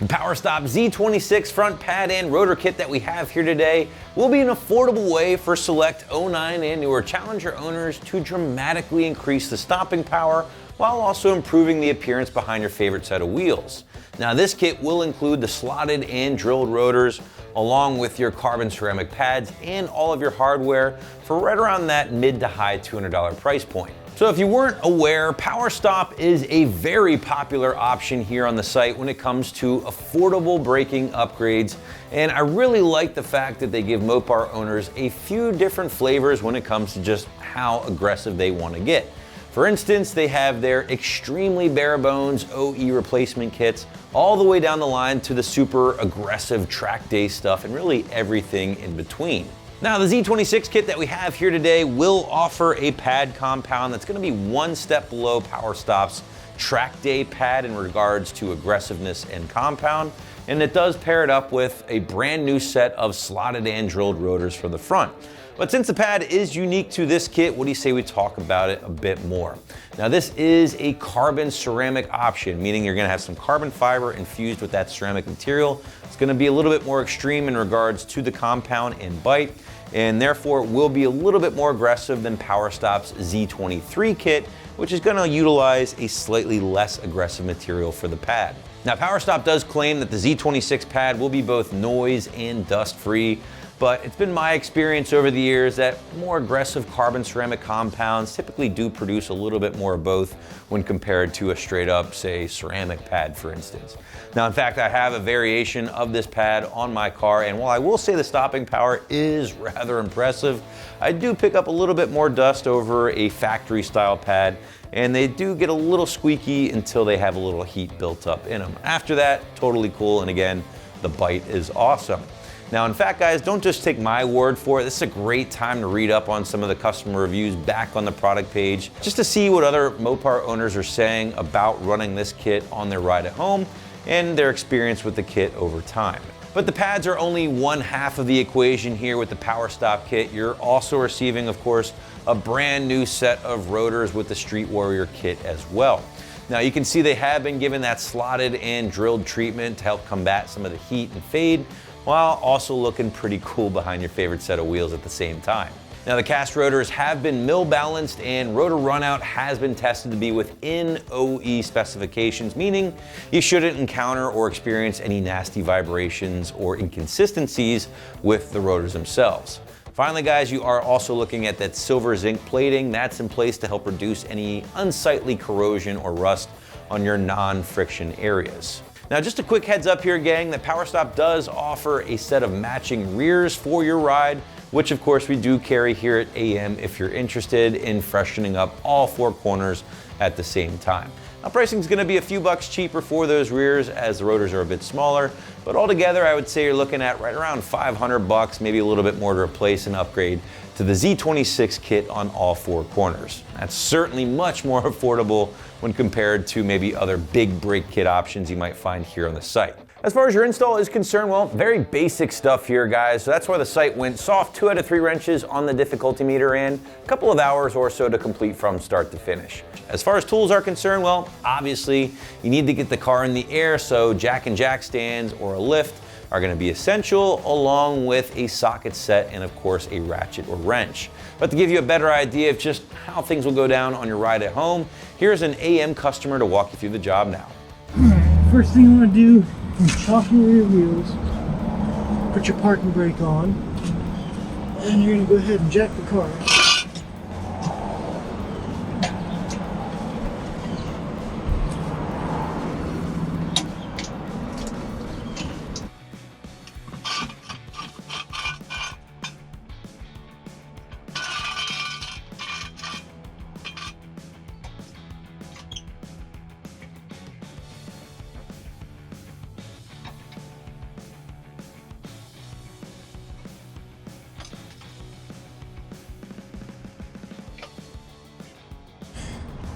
The PowerStop Z26 front pad and rotor kit that we have here today will be an affordable way for select 09 and newer Challenger owners to dramatically increase the stopping power while also improving the appearance behind your favorite set of wheels. Now this kit will include the slotted and drilled rotors along with your carbon ceramic pads and all of your hardware for right around that mid to high $200 price point. So if you weren't aware, PowerStop is a very popular option here on the site when it comes to affordable braking upgrades, and I really like the fact that they give Mopar owners a few different flavors when it comes to just how aggressive they want to get. For instance, they have their extremely bare bones OE replacement kits all the way down the line to the super aggressive track day stuff and really everything in between. Now the Z26 kit that we have here today will offer a pad compound that's going to be one step below PowerStop's track day pad in regards to aggressiveness and compound, and it does pair it up with a brand new set of slotted and drilled rotors for the front. But since the pad is unique to this kit, what do you say we talk about it a bit more? Now this is a carbon ceramic option, meaning you're going to have some carbon fiber infused with that ceramic material. It's going to be a little bit more extreme in regards to the compound and bite, and therefore it will be a little bit more aggressive than PowerStop's Z23 kit, which is going to utilize a slightly less aggressive material for the pad. Now PowerStop does claim that the Z26 pad will be both noise and dust free, but it's been my experience over the years that more aggressive carbon ceramic compounds typically do produce a little bit more of both when compared to a straight up, say, ceramic pad, for instance. Now, in fact, I have a variation of this pad on my car, and while I will say the stopping power is rather impressive, I do pick up a little bit more dust over a factory style pad, and they do get a little squeaky until they have a little heat built up in them. After that, totally cool, and again, the bite is awesome. Now, in fact, guys, don't just take my word for it. This is a great time to read up on some of the customer reviews back on the product page, just to see what other Mopar owners are saying about running this kit on their ride at home and their experience with the kit over time. But the pads are only one half of the equation here with the PowerStop kit. You're also receiving, of course, a brand new set of rotors with the Street Warrior kit as well. Now you can see they have been given that slotted and drilled treatment to help combat some of the heat and fade, while also looking pretty cool behind your favorite set of wheels at the same time. Now the cast rotors have been mill balanced and rotor runout has been tested to be within OE specifications, meaning you shouldn't encounter or experience any nasty vibrations or inconsistencies with the rotors themselves. Finally, guys, you are also looking at that silver zinc plating that's in place to help reduce any unsightly corrosion or rust on your non-friction areas. Now, just a quick heads up here, gang, that PowerStop does offer a set of matching rears for your ride, which of course we do carry here at AM if you're interested in freshening up all four corners at the same time. Now, pricing is going to be a few bucks cheaper for those rears as the rotors are a bit smaller, but altogether I would say you're looking at right around 500 bucks, maybe a little bit more to replace and upgrade to the Z26 kit on all four corners. That's certainly much more affordable when compared to maybe other big brake kit options you might find here on the site. As far as your install is concerned, well, very basic stuff here, guys. So that's why the site went soft 2 out of 3 wrenches on the difficulty meter and a couple of hours or so to complete from start to finish. As far as tools are concerned, well, obviously you need to get the car in the air, so jack and jack stands or a lift are going to be essential, along with a socket set and of course a ratchet or wrench. But to give you a better idea of just how things will go down on your ride at home, here's an AM customer to walk you through the job now. Alright, first thing you want to do is chalk your rear wheels, put your parking brake on, and you're going to go ahead and jack the car.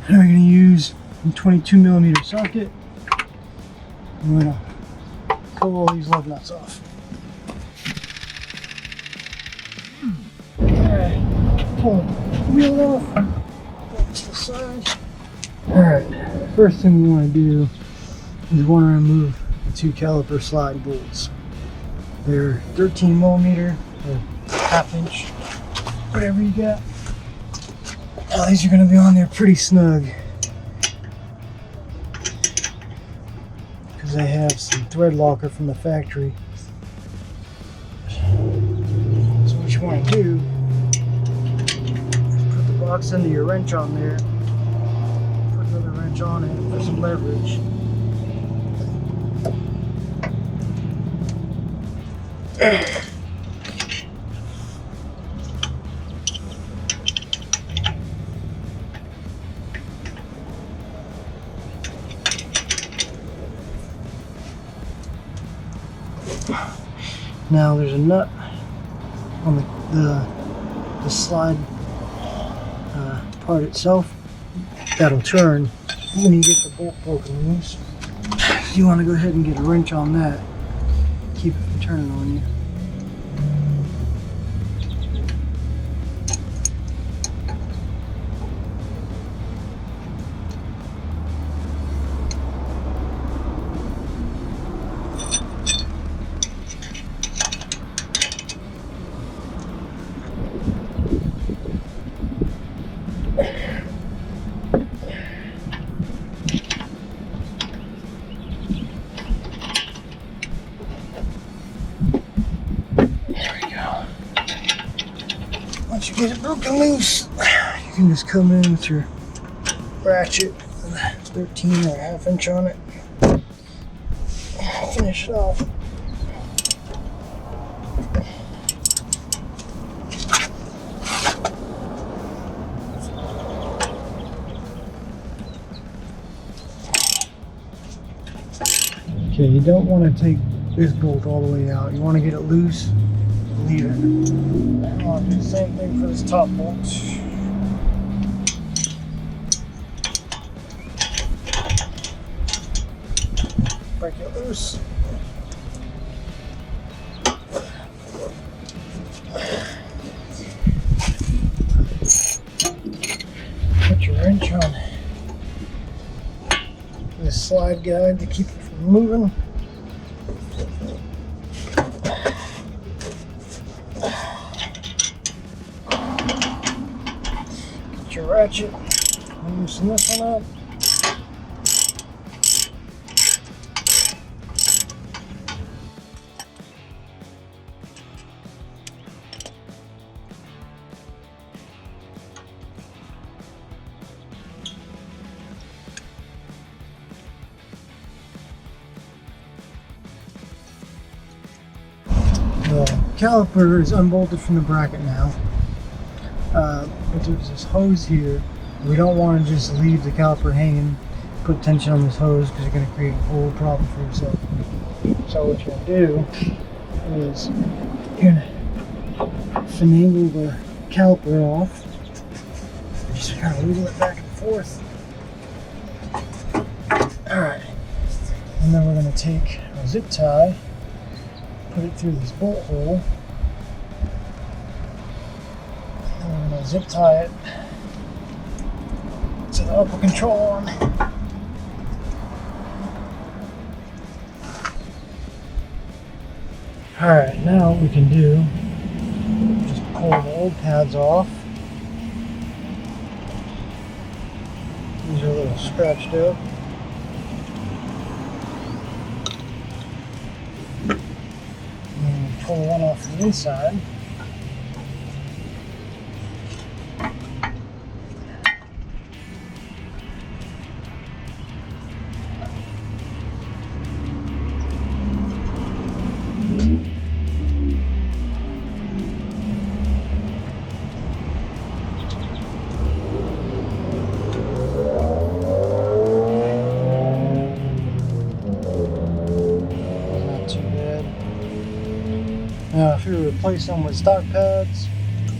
Now we're going to use a 22mm socket. I'm going to pull all these lug nuts off. Alright, pull the wheel off. Put this to the side. Alright, first thing we want to do is we want to remove 2 caliper slide bolts. They're 13 millimeter or half inch, whatever you got. Now these are going to be on there pretty snug because they have some thread locker from the factory. So what you want to do is put the box under your wrench on there, put another wrench on it for some leverage. Now there's a nut on the slide part itself that'll turn when you get the bolt broken loose. You want to go ahead and get a wrench on that, keep it from turning on you. Once you get it broken loose, you can just come in with your ratchet and 13 or a half inch on it. Finish it off. Okay, you don't want to take this bolt all the way out. You want to get it loose, leave it. I'll do the same thing for this top bolt. Break it loose. Put your wrench on this slide guide to keep it from moving. Get your ratchet, loosen this one up. The caliper is unbolted from the bracket now, but there's this hose here. We don't want to just leave the caliper hanging, put tension on this hose, because you're going to create a whole problem for yourself. So what you're going to do is you're going to finagle the caliper off, just kind of wiggle it back and forth. Alright, and then we're going to take a zip tie, put it through this bolt hole, and we're going to zip tie it to the upper control arm. Alright, now what we can do, just pull the old pads off. These are a little scratched up. Pull one off the inside. Now, if you replace them with stock pads,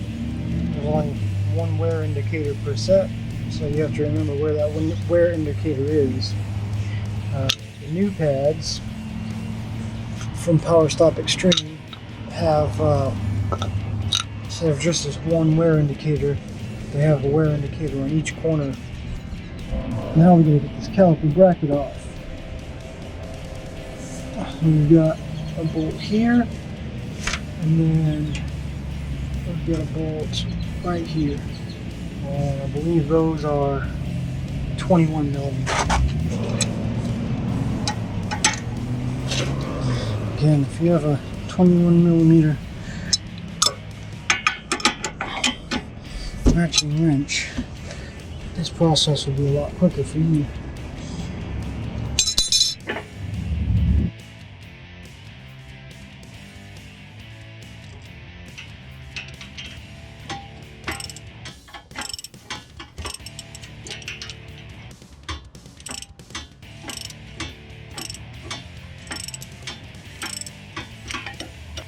there's only one wear indicator per set, so you have to remember where that wear indicator is. The new pads from PowerStop Extreme have, instead of just this one wear indicator, they have a wear indicator on each corner. Now we're going to get this caliper bracket off. We've got a bolt here, and then we've got a bolt right here. And I believe those are 21 millimeters. Again, if you have a 21 millimeter matching wrench, this process will be a lot quicker for you.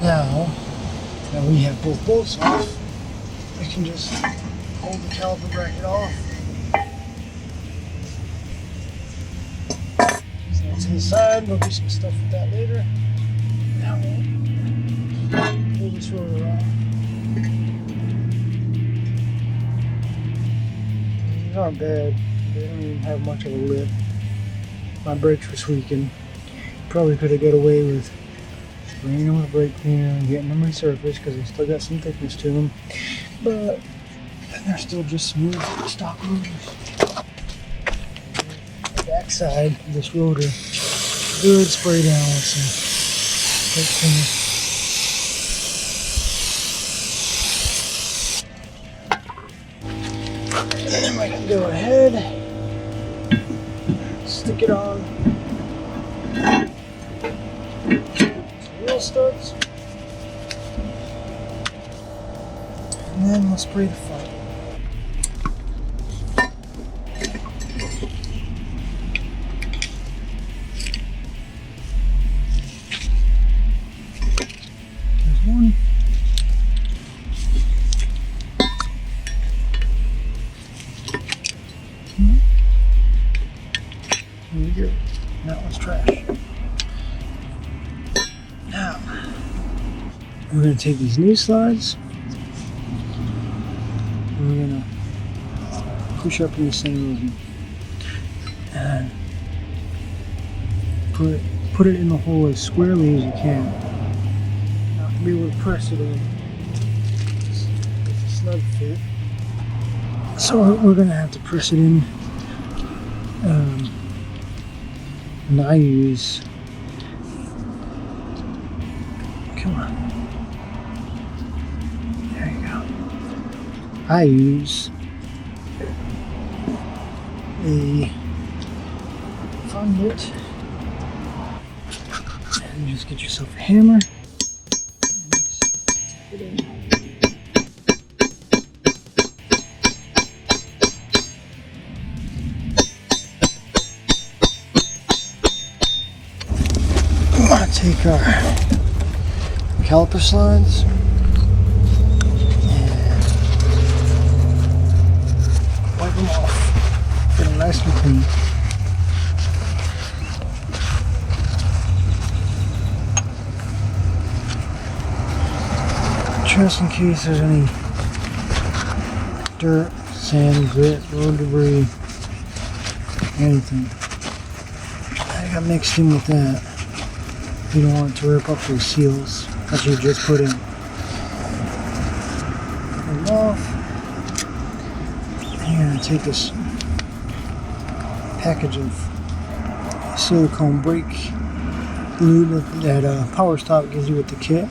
Now that we have both bolts off, we can just hold the caliper bracket off. Use that to the side. We'll do some stuff with that later. Now we'll pull this rotor off. These aren't bad. They don't even have much of a lip. My brakes were squeaking. Probably could have got away with spraying them with brake cleaner and getting them resurfaced because they still got some thickness to them, but they're still just smooth stock rotors. The back side of this rotor, good spray down with some brake cleaner. And then we can go ahead, stick it on. Starts, and then we'll spray the front. There's one. There we go. That one's trash. Now, we're going to take these new slides and we're going to push up in the center of them and put it in the hole as squarely as you can. Now, to be able to press it in, it's a snug fit. So we're going to have to press it in, and I use, come on, there you go. I use a fun bit, and just get yourself a hammer and just put it in. We want to take our caliper slides and wipe them off, get them nice and clean. Just in case there's any dirt, sand, grit, road debris, anything that got mixed in with that. You don't want it to rip up those seals that you just put in. Pull them off. And you're going to take this package of silicone brake glue that PowerStop gives you with the kit.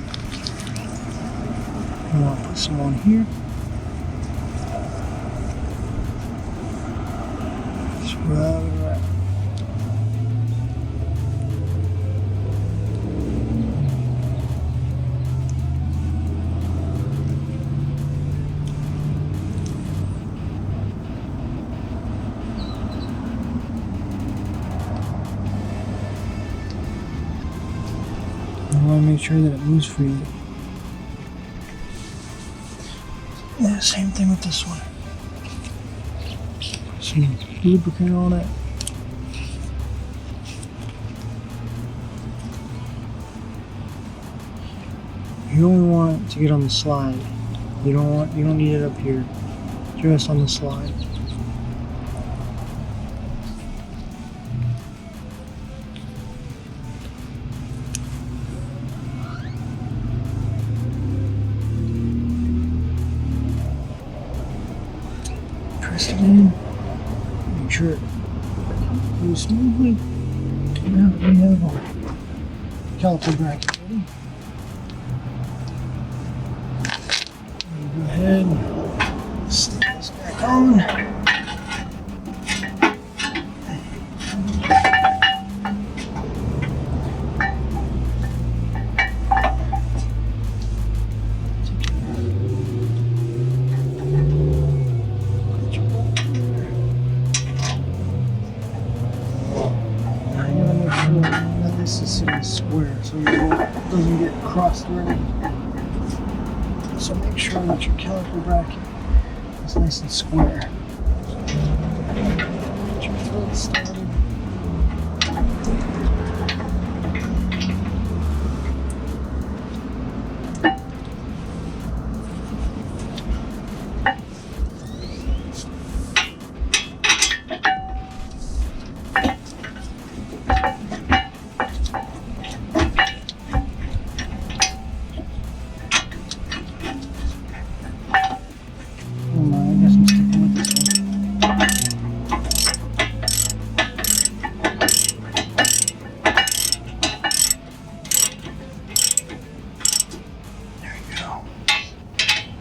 You want to put some on here. Just rub it around. You want to make sure that it moves freely. Yeah, same thing with this one. Some lubricant on it. You only want it to get on the slide. You don't need it up here. Just on the slide. sure it moves smoothly. Now we have our caliper bracket ready. Go ahead and stick this back on. This is sitting square so your bolt doesn't get crossed through. So make sure that your caliper bracket is nice and square. Get your thread started.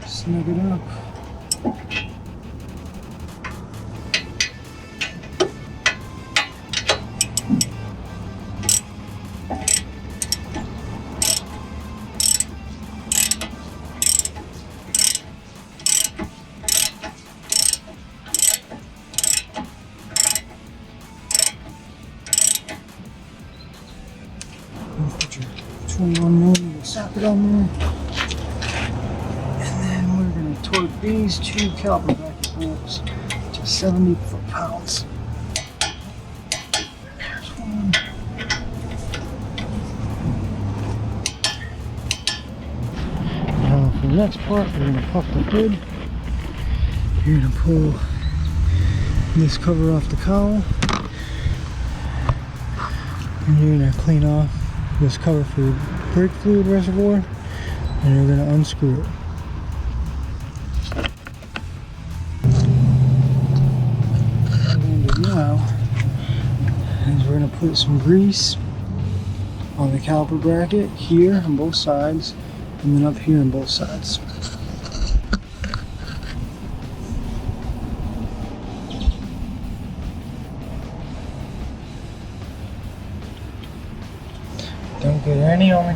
Snug it up. Put your 21mm socket on there. Torque these two caliper bracket bolts to 70 foot-pounds. There's one. Now for the next part, we're going to pop the hood. You're going to pull this cover off the cowl. And you're going to clean off this cover for brake fluid reservoir. And you're going to unscrew it. Now is we're going to put some grease on the caliper bracket here on both sides and then up here on both sides. Don't get any on the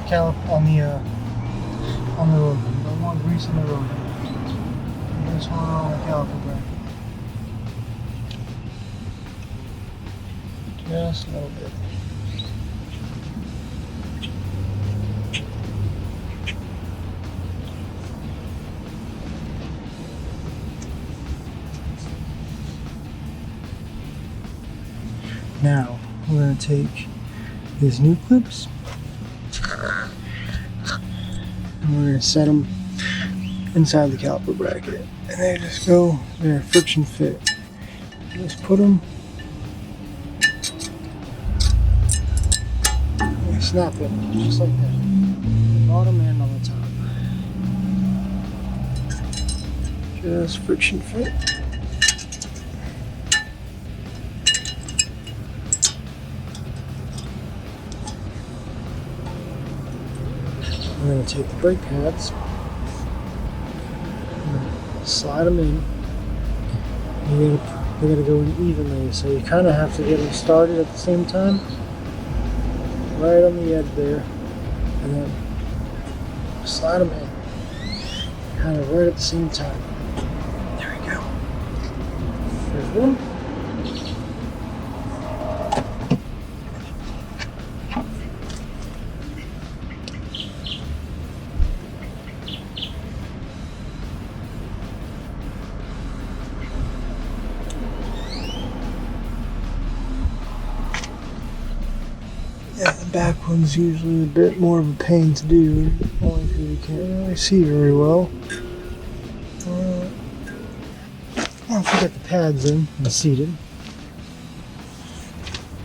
rotor. Don't want grease on the rotor. This one on the caliper bracket. Just a little bit. Now we're going to take these new clips and we're going to set them inside the caliper bracket, and they just go, they're friction fit. Just put them, snap it just like that, bottom and on the top. Just friction fit. We're going to take the brake pads, slide them in. They're going to go in evenly, so you kind of have to get them started at the same time, right on the edge there, and then slide them in, kind of right at the same time. There we go. There's one. Yeah, the back one's usually a bit more of a pain to do, only because you can't really see very well. Once we get the pads in and seated,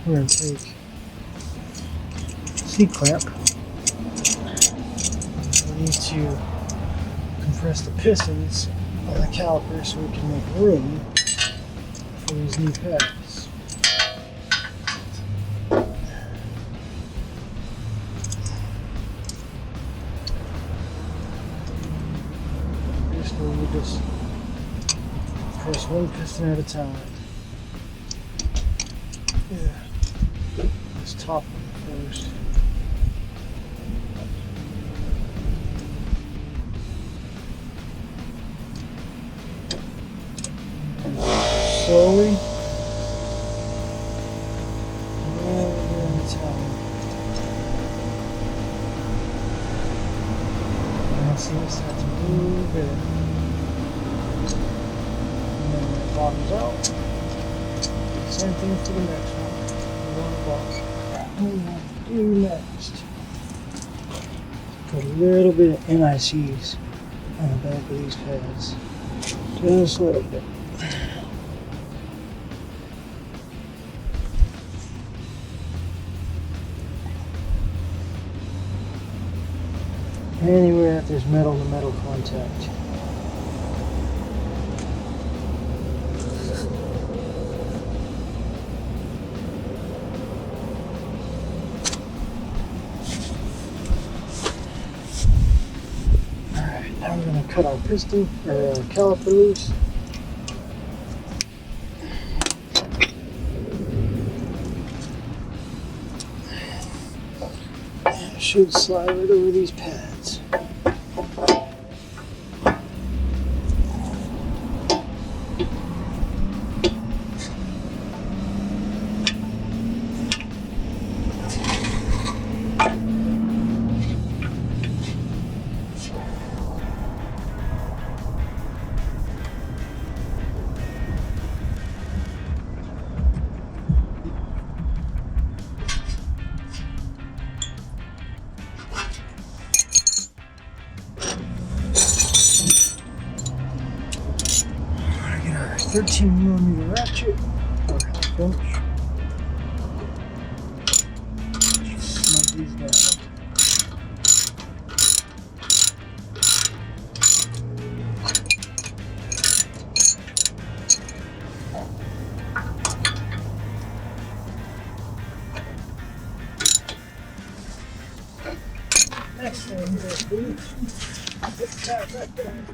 we're going to take a C-clamp. We need to compress the pistons on the caliper so we can make room for these new pads. Just one piston at a time. Yeah. This top one first. And slowly. See, it starts to move it. And then it bottoms out. Same thing for the next one. What we want to do next. Put a little bit of NICs on the back of these pads. Just a little bit. Anywhere that there's metal to metal contact. Alright, now we're going to cut our piston or caliper loose. And it should slide right over these pads. Get our 13mm ratchet or half inch. Snug these down. Next thing here, put the tap back down.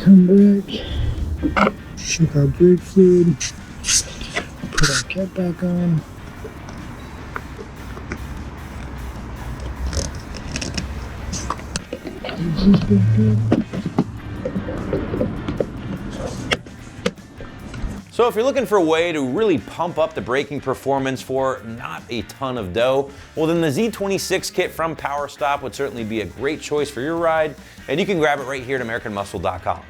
Come back, check our brake fluid, put our cap back on. Is this good? So if you're looking for a way to really pump up the braking performance for not a ton of dough, well then the Z26 kit from PowerStop would certainly be a great choice for your ride, and you can grab it right here at AmericanMuscle.com.